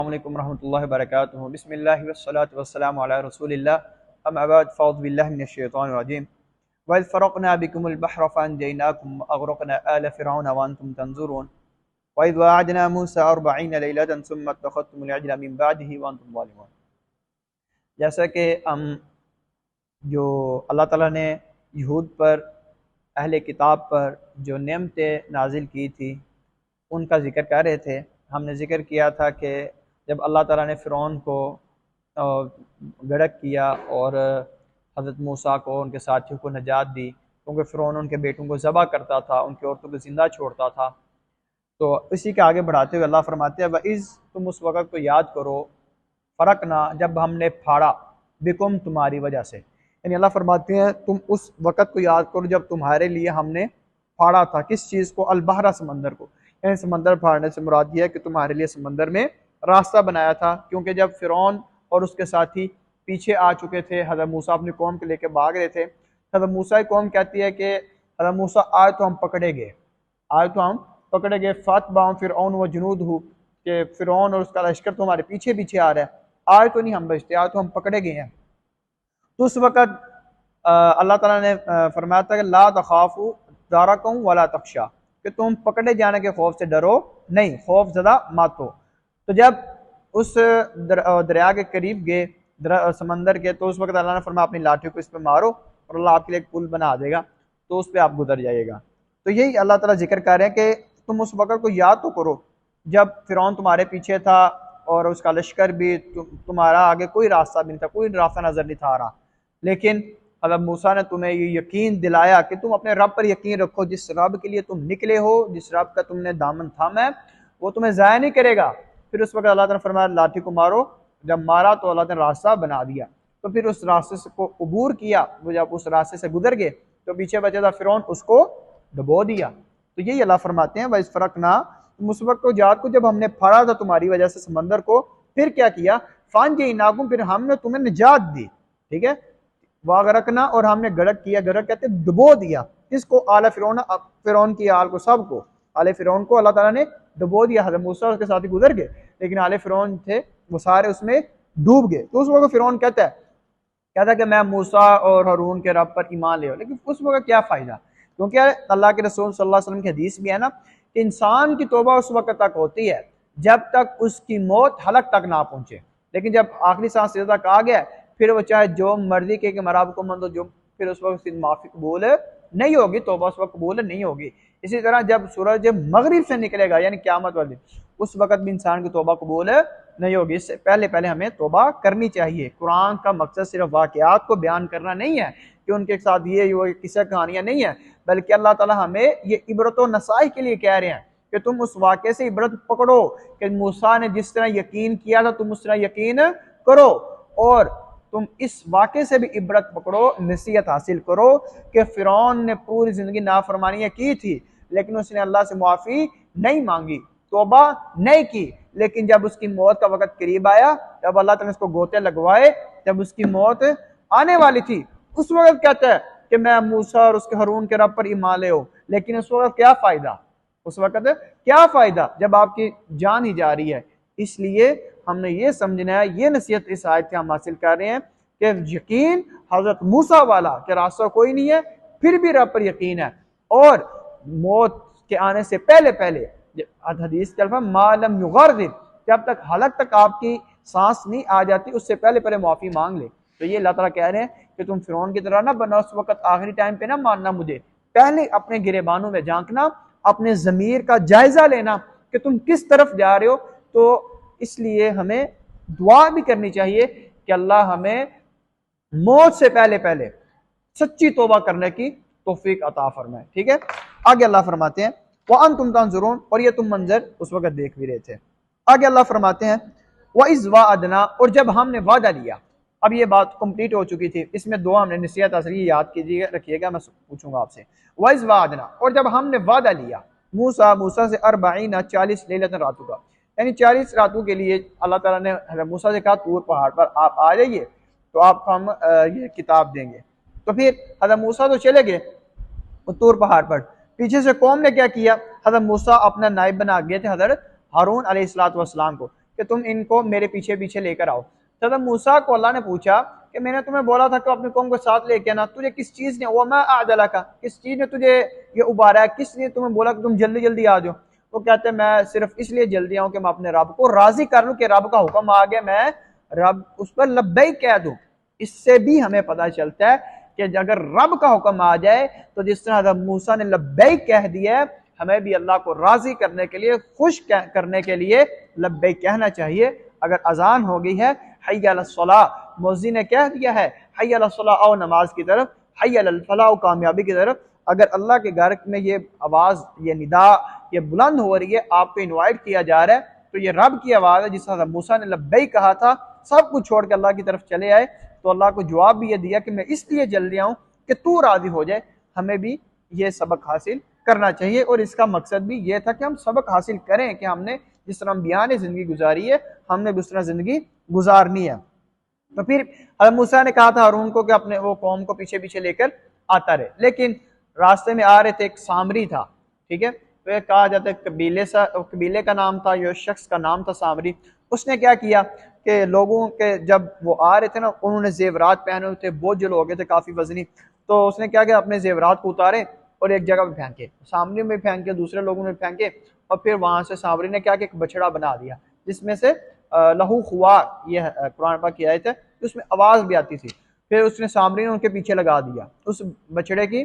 अस्सलामुअलैकुम रहमतुल्लाहि व बरकातुहू। बिस्मिल्लाहि वस्सलातु वस्सलामु अला रसूलिल्लाह। अम्मा बाद फ़अऊज़ु बिल्लाहि मिनश शैतानिर रजीम। व इज़ फ़रक़ना बिकुमुल बहरा फ़अनजयनाकुम व अग़रक़ना आला फ़िरऔन व अंतुम तंज़ुरून। व इज़ वअदना मूसा 40 लैलतन सुम्मा इत्तख़ज़्तुमुल इज्ला मिन बअदिही व अंतुम ज़ालिमून। जैसा कि हम जो अल्लाह ताला ने यहूद पर, अहले किताब पर जो नेमतें नाजिल की थी उनका ज़िक्र कर रहे थे। हमने ज़िक्र किया था कि जब अल्लाह ताला ने फ़िरौन को गड़क किया और हज़रत मूसा को, उनके साथियों को नजात दी, क्योंकि फ़िरौन उनके बेटों को ज़बह करता था, उनकी औरतों को ज़िंदा छोड़ता था। तो इसी के आगे बढ़ाते हुए अल्लाह फरमाते हैं, वइज़, तुम उस वक़्त को याद करो, फ़रक ना, जब हमने फाड़ा, बिकुम, तुम्हारी वजह से। यानी अल्लाह फरमाते हैं तुम उस वक़्त को याद करो जब तुम्हारे लिए हमने फाड़ा था। किस चीज़ को? अलबहरा, समंदर को। यानी समंदर फाड़ने से मुराद यह है कि तुम्हारे लिए समंदर में रास्ता बनाया था, क्योंकि जब फ़िरौन और उसके साथी पीछे आ चुके थे, हज़रत मूसा अपनी कौम को लेकर भाग रहे थे। हज़रत मूसा की कौम कहती है कि हज़रत मूसा, आज तो हम पकड़े गए, आज तो हम पकड़े गए। फ़ातबाहुम फ़िरऔन व जुनूदहू, कि फ़िरौन और उसका लश्कर तो हमारे पीछे पीछे आ रहा है, आज तो नहीं हम बचते, आज तो हम पकड़े गए हैं। तो उस वक़्त अल्लाह ताला ने फरमाया था कि ला तखाफू दारकुम वला तख्शा, कि तुम पकड़े जाने के खौफ से डरो नहीं, खौफ ज़दा मत हो। तो जब उस दरिया के करीब गए, समंदर के, तो उस वक्त अल्लाह ने फरमाया अपनी लाठी को इस पर मारो और अल्लाह आपके लिए एक पुल बना देगा, तो उस पर आप गुजर जाइएगा। तो यही अल्लाह ताला जिक्र कर रहे हैं कि तुम उस वक़्त को याद तो करो जब फ़िरौन तुम्हारे पीछे था और उसका लश्कर भी, तुम्हारा आगे कोई रास्ता भी नहीं था, कोई रास्ता नज़र नहीं था आ रहा, लेकिन हज़रत मूसा ने तुम्हें ये यकीन दिलाया कि तुम अपने रब पर यकीन रखो, जिस रब के लिए तुम निकले हो, जिस रब का तुमने दामन थामा है, वो तुम्हें ज़ाया नहीं करेगा। फिर उस वक्त अल्लाह ने फरमाया लाठी को मारो, जब मारा तो अल्लाह ने रास्ता बना दिया। तो फिर उस रास्ते को अबूर किया, वो जब उस रास्ते से गुजर गए तो पीछे बचा था फ़िरौन, उसको डुबो दिया। तो यही अल्लाह फरमाते हैं, वइज़ फ़रक़ना, तुम उस वक्त को याद को जब हमने फाड़ा था तुम्हारी वजह से समंदर को, फिर क्या किया? फ़अनजयनाकुम, फिर हमने तुम्हें निजात दी। ठीक है, वागरकना, और हमने गड़क किया, गड़क कहते डुबो दिया। किसको? आला फ़िरौन, फ़िरौन की आल को, सबको, आले फ़िरौन को अल्लाह ताला ने डुबो दिया। हज़रत मूसा उसके साथ ही गुजर गए, लेकिन आले फ़िरौन थे वो सारे उसमें डूब गए। तो उस वक्त फ़िरौन कहता है कि मैं मूसा और हारून के रब पर ईमान ले, लेकिन उस वक्त क्या फ़ायदा? क्योंकि अल्लाह के रसूल सल्लल्लाहु अलैहि वसल्लम की हदीस भी है ना कि इंसान की तौबा उस वक्त तक होती है जब तक उसकी मौत हलक तक ना पहुंचे, लेकिन जब आखिरी सांस तक आ गया, फिर वो चाहे जो मर्जी के मराब को मंद हो, जो फिर उस वक्त माफ़ी कबूल नहीं होगी, तौबा उस वक्त कबूल नहीं होगी। इसी तरह जब सूरज मगरिब से निकलेगा, यानी क़यामत वाले दिन, उस वक्त भी इंसान की तौबा कबूल नहीं होगी। इससे पहले पहले हमें तौबा करनी चाहिए। कुरान का मकसद सिर्फ वाक़यात को बयान करना नहीं है कि उनके साथ ये किस्सा कहानियां नहीं है, बल्कि अल्लाह ताला हमें ये इबरत व नसाई के लिए कह रहे हैं कि तुम उस वाक़े से इबरत पकड़ो कि मूसा ने जिस तरह यकीन किया था तुम उस तरह यकीन करो, और तुम इस वाक़े से भी इबरत पकड़ो, नसीहत हासिल करो कि फ़िरौन ने पूरी ज़िंदगी नाफरमानियाँ की थी, लेकिन उसने अल्लाह से मुआफ़ी नहीं मांगी, तौबा नहीं की। लेकिन जब उसकी मौत का वक़्त करीब आया, जब अल्लाह ताला ने उसको गोते लगवाए, जब उसकी मौत आने वाली थी, उस वक़्त कहता है कि मैं मूसा और उसके हारून के रब पर ईमान ले हो। लेकिन उस वक़्त क्या फ़ायदा? उस वक़्त क्या फ़ायदा जब आपकी जान ही जा रही है? इसलिए हमने ये समझना है, ये नसीहत इस आयत से हम हासिल कर रहे हैं कि यकीन हज़रत मूसा वाला कि रास्ता कोई नहीं है, फिर भी रब पर यकीन है, और मौत के आने से पहले पहले, हदीस के अल्फाज मालम युगर्रिब, जब तक हलक तक आपकी सांस नहीं आ जाती, उससे पहले पहले माफ़ी मांग ले। तो ये अल्लाह ताला कह रहे हैं कि तुम फ़िरौन की तरह ना बनो, उस वक्त आखिरी टाइम पे ना मानना मुझे, पहले अपने गिरेबानों में झांकना, अपने ज़मीर का जायजा लेना कि तुम किस तरफ जा रहे हो। तो इसलिए हमें दुआ भी करनी चाहिए कि अल्लाह हमें मौत से पहले पहले सच्ची तौबा करने की तौफीक अता फरमाए। ठीक है, आगे अल्लाह फरमाते हैं वह अन तुम तंजुरून, और ये तुम मंजर उस वक्त देख भी रहे थे। आगे अल्लाह फरमाते हैं वह इज़ वाअदना, और जब हमने वादा लिया। अब ये बात कंप्लीट हो चुकी थी, इसमें दो हमने नसीहत हासिल की, याद कीजिएगा, रखिएगा, मैं पूछूंगा आपसे। वह इज़ वाअदना, और जब हमने वादा लिया मूसा से 40 लैलतन रातों का, यानी 40 रातों के लिए अल्लाह ताला ने हज़रत मूसा से कहा तूर पहाड़ पर आप आ जाइए, तो आपको हम ये किताब देंगे। तो फिर हज़रत मूसा तो चले गए तूर पहाड़ पर, पीछे से कौम ने क्या किया? हज़रत मूसा अपना नायब बना गए थे हज़रत हारून अलैहिस्सलातु वस्सलाम को, कि तुम इनको मेरे पीछे पीछे लेकर आओ। तब मूसा को अल्लाह ने पूछा कि मैंने तुम्हें बोला था कि अपनी कौम को साथ लेके आना, तुझे किस चीज ने, वो मैं आदला का, किस चीज ने तुझे ये उबारा है, किस ने तुम्हें बोला कि तुम जल्दी जल्दी आ जाओ। वो कहते हैं मैं सिर्फ इसलिए जल्दी आऊं कि मैं अपने रब को राजी कर लूं कि रब का हुक्म आ गया, मैं रब उस पर लब्बैक कह दूं। इससे भी हमें पता चलता है कि अगर रब का हुक्म आ जाए तो जिस तरह मूसा ने लब्बैक कह दिया है, हमें भी अल्लाह को राजी करने के लिए, खुश करने के लिए लब्बैक कहना चाहिए। अगर अजान हो गई है, हय्या अलस सलाह, मुअज्जिन ने कह दिया है हय्या अलस सलाह, आओ नमाज की तरफ, हय्या अलल फलाह, कामयाबी की तरफ। अगर अल्लाह के घर में ये आवाज, ये निदा, ये बुलंद हो रही है, आपको इनवाइट किया जा रहा है, तो ये रब की आवाज है। जिस तरह मूसा ने लब्बैक कहा था, सब कुछ छोड़ के अल्लाह की तरफ चले आए, तो अल्लाह को जवाब भी ये दिया कि मैं इसलिए जल्दी आऊं कि तू राजी हो जाए। हमें भी ये सबक हासिल करना चाहिए, और इसका मकसद भी ये था कि हम सबक हासिल करें कि हमने जिस तरह अम्बिया ने जिंदगी गुजारी है, हमने उस तरह जिंदगी गुजारनी है। तो फिर हज़रत मूसा ने कहा था हारून को कि अपने वो कौम को पीछे पीछे लेकर आता रहे, लेकिन रास्ते में आ रहे थे, एक सामरी था, ठीक है, तो एक कहा जाता है कबीले का नाम था, यो शख्स का नाम था सामरी। उसने क्या किया कि लोगों के, जब वो आ रहे थे ना, उन्होंने जेवरात पहने हुए थे, बोझल हो गए थे, काफी वजनी, तो उसने क्या किया, अपने जेवरात को उतारे और एक जगह पे फेंके, सामने में फेंके, दूसरे लोगों में फेंके, और फिर वहां से सामरी ने क्या किया, एक बछड़ा बना दिया जिसमें से लहू खुआर, ये कुरान पाक की आयत है, उसमें आवाज भी आती थी। फिर उसने सामरी ने उनके पीछे लगा दिया उस बछड़े की,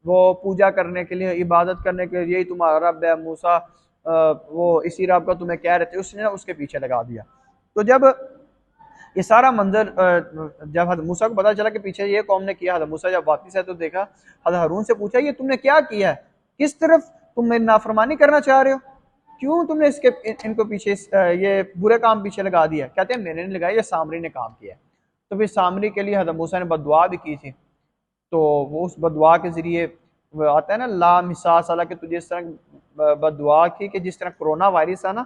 वो पूजा करने के लिए, इबादत करने के लिए, यही तुम्हारा रब है मूसा, वो इसी रब का तुम्हें कह रहे थे, उसने उसके पीछे लगा दिया। तो जब ये सारा मंजर, जब हज़रत मूसा को पता चला कि पीछे ये कौम ने किया, हज़रत मूसा जब वापस आए तो देखा, हज़रत हारून से पूछा ये तुमने क्या किया है, किस तरफ तुम मेरी नाफरमानी करना चाह रहे हो, क्यों तुमने इनको पीछे ये बुरे काम पीछे लगा दिया। कहते हैं मैंने नहीं लगाया, ये सामरी ने काम किया। तो फिर सामरी के लिए हज़रत मूसा ने बददुआ भी की थी, तो वो उस बददुआ के जरिए वो आता है ना, ला मिसास अला, कि तुझे इस तरह बददुआ की कि जिस तरह कोरोना वायरस है ना,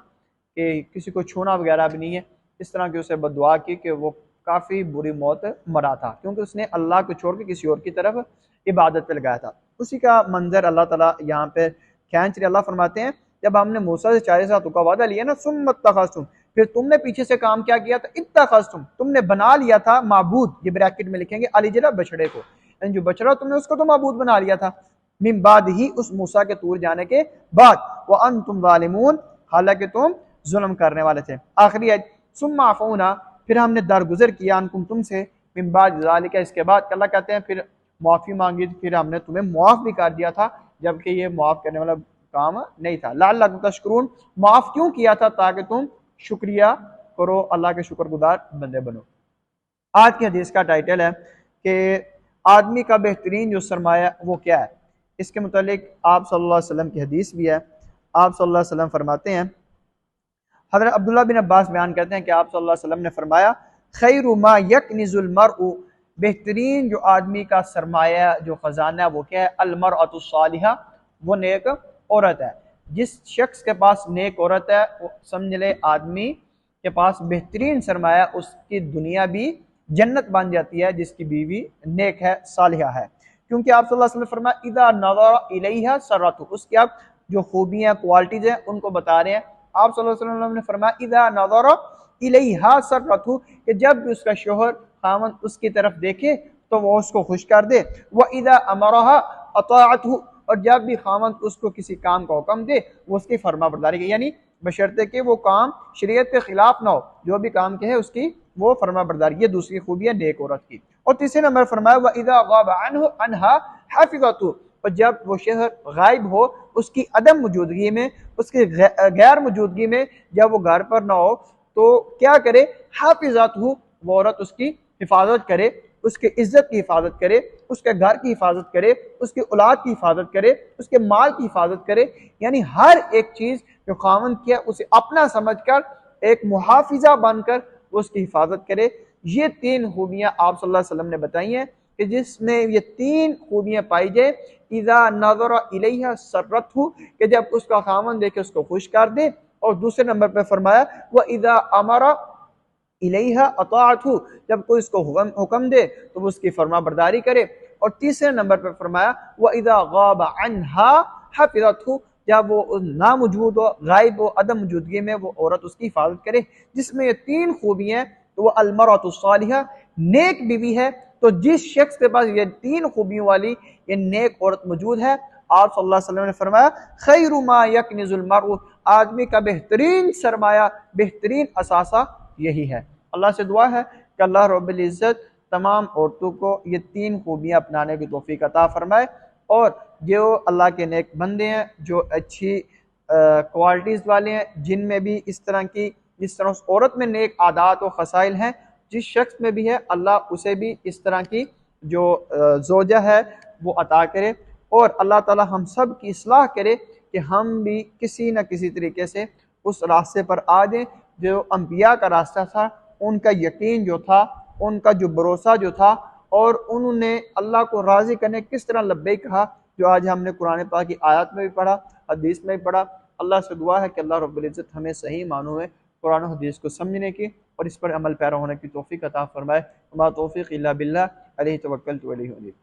कि किसी को छूना वगैरह भी नहीं है, इस तरह की उसे बददुआ की कि वो काफ़ी बुरी मौत मरा था, क्योंकि उसने अल्लाह को छोड़ के किसी और की तरफ इबादत पे लगाया था। उसी का मंजर अल्लाह ताला यहाँ पे खींच रहे। अल्लाह फरमाते हैं जब हमने मूसा से 40 रातों का वादा लिया ना, सुम्मत तखस्तुम, फिर तुमने पीछे से काम क्या किया था, इत्तखस्तुम, तुमने बना लिया था, माबूद, ये ब्रैकेट में लिखेंगे, अलीजला, बछड़े को, यानी जो बछड़ा तुमने उसको तो माबूद बना लिया था, मिन बाद ही, उस मूसा के तूर जाने के बाद, व अंतुम ज़ालिमून, हालांकि तुम जुल्म करने वाले थे। आखिरी आयत, सुम्मा अफौना, फिर हमने दरगुजर किया, अनकुम, तुमसे, मिन बाद ज़ालिका, इसके बाद, अल्लाह कहते हैं फिर माफ़ी मांगी, फिर हमने तुम्हें मुआफ़ भी कर दिया था, जबकि ये मुआफ़ करने वाला काम नहीं था। लअल्लकुम तशकुरून, माफ़ क्यों किया था, ताकि तुम शुक्रिया करो, अल्लाह के शुक्रगुजार बंदे बनो। आज की हदीस का टाइटल है कि आदमी का बेहतरीन जो सरमाया वो क्या है। इसके मुतालिक आप सल्लल्लाहु अलैहि वसल्लम की हदीस भी है। आप सल्लल्लाहु अलैहि वसल्लम फरमाते हैं, हज़रत अब्दुल्लाह बिन अब्बास बयान करते हैं कि आप सल्लल्लाहु अलैहि वसल्लम ने फरमाया, खैरु मा यकनिजुल मरउ, बेहतरीन जो आदमी का सरमाया, जो खजाना है वो क्या है, अल मरअतु सालिहा, वो नेक औरत है। जिस शख्स के पास नेक औरत है, वो समझ ले आदमी के पास बेहतरीन सरमाया, उसकी दुनिया भी जन्नत बन जाती है, जिसकी बीवी नेक है, सालिहा है। क्योंकि आप सल्लल्लाहु अलैहि वसल्लम फरमाया, इदा नज़रा इलैहा सररतु, उसकी आप जो खूबियाँ, क्वालिटीज हैं, उनको बता रहे हैं। आप सल्लल्लाहु अलैहि वसल्लम ने फरमाया, इदा नज़रा इलैहा सररतु, कि जब भी उसका शोहर खामन उसकी तरफ देखे तो वो उसको खुश कर दे, व इदा अमरहा अताअतहु, और जब भी खामन उसको किसी काम का हुक्म दे वो उसकी फरमा बरदारी की, यानी बशर्ते कि वो काम शरीयत के खिलाफ ना हो, जो भी काम के है उसकी वो फरमा बरदारी। ये दूसरी खूबी है नेक औरत की। और तीसरे नंबर फरमाया, व इदा गाब अन्हु अनहा हाफिज़तु, और जब वो शहर गायब हो उसकी अदम मौजूदगी में, उसकी गैर मौजूदगी में, जब वो घर पर ना हो तो क्या करे, हाफिज़तहु, वो औरत उसकी हिफाजत करे, उसके इज्जत की हिफाजत करे, उसके घर की हिफाजत करे, उसकी औलाद की हिफाजत करे, उसके माल की हिफाजत करे, यानी हर एक चीज जो खामन किया उसे अपना समझकर एक मुहाफिजा बनकर उसकी हिफाजत करे। ये तीन खूबियां आप सल्लल्लाहु अलैहि वसल्लम ने बताई हैं कि जिसमें ये तीन खूबियां पाई जाए, इज़ा नज़रा इलैहा सररतहु, कि जब उसका खामन देखे उसको खुश कर दे, और दूसरे नंबर पर फरमाया, व इज़ा अमरा इलैहा अताअतहु, जब कोई इसको हुक्म दे तो वो उसकी फरमा बरदारी करे, और तीसरे नंबर पर फरमाया, व इज़ा गाब अन्हा हफिज़तहु, या वो ना मौजूद हो, गायब हो, अदम मौजूदगी में वो औरत उसकी हिफाजत करे, जिसमें ये तीन खूबियाँ हैं, तो वह अलमरअतु सालिहा, नेक बीवी है। तो जिस शख्स के पास ये तीन खूबियों वाली ये नेक औरत मौजूद है, आप सल्लल्लाहु अलैहि वसल्लम ने फरमाया खैरु मा यकनिजुल मरउ, आदमी का बेहतरीन सरमाया, बेहतरीन असासा यही है। अल्लाह से दुआ है कि अल्लाह रब्बुल इज़्ज़त तमाम औरतों को ये तीन खूबियाँ अपनाने की तौफीक अता फरमाए, और जो अल्लाह के नेक बंदे हैं, जो अच्छी क्वालिटीज़ वाले हैं, जिनमें भी इस तरह की, जिस तरह उस औरत में नेक आदात और खसाइल हैं, जिस शख्स में भी है, अल्लाह उसे भी इस तरह की जो जोजा है वो अता करे। और अल्लाह ताला हम सब की इस्लाह करे कि हम भी किसी न किसी तरीके से उस रास्ते पर आ जाएं जो अम्बिया का रास्ता था, उनका यकीन जो था, उनका जो भरोसा जो था, और उन्होंने अल्लाह को राज़ी करने किस तरह लब्बैक कहा, जो आज हमने कुरान पाक की आयत में भी पढ़ा, हदीस में भी पढ़ा। अल्लाह से दुआ है कि अल्लाह रब्बुल इज़्ज़त हमें सही मानों में कुरान और हदीस को समझने की और इस पर अमल पैरा होने की तौफीक अता फरमाए। मा तौफीक इल्ला बिल्लाह, अलैहि तवक्कलतु व इलैहि उनीब।